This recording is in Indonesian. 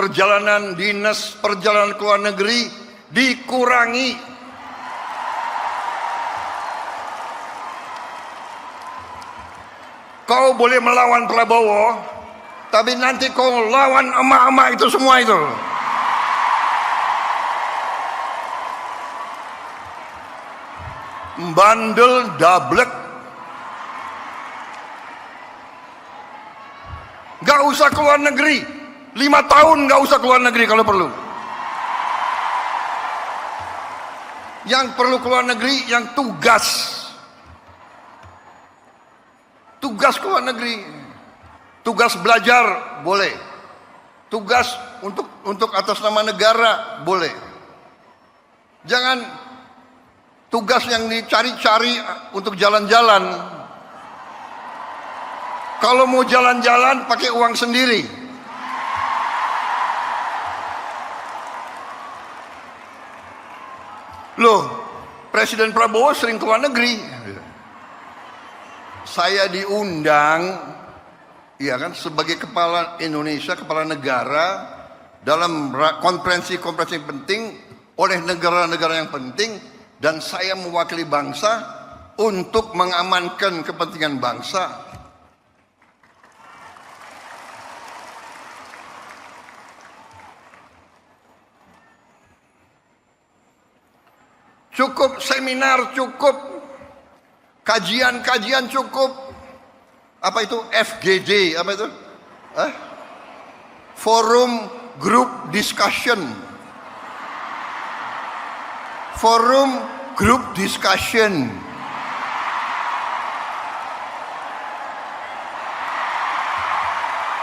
perjalanan dinas, perjalanan ke luar negeri dikurangi. Kau boleh melawan Prabowo, tapi nanti kau lawan emak-emak itu semua itu. Bandel dablek. Gak usah keluar negeri, 5 tahun gak usah keluar negeri kalau perlu. Yang perlu keluar negeri yang tugas keluar negeri, tugas belajar boleh, tugas untuk atas nama negara boleh. Jangan tugas yang dicari-cari untuk jalan-jalan. Kalau mau jalan-jalan pakai uang sendiri. Loh, Presiden Prabowo sering keluar negeri. Saya diundang, ya kan, sebagai kepala Indonesia, kepala negara dalam konferensi-konferensi penting oleh negara-negara yang penting, dan saya mewakili bangsa untuk mengamankan kepentingan bangsa. Cukup seminar, cukup kajian-kajian, cukup apa itu FGD, apa itu? Forum Group Discussion. Forum Group Discussion.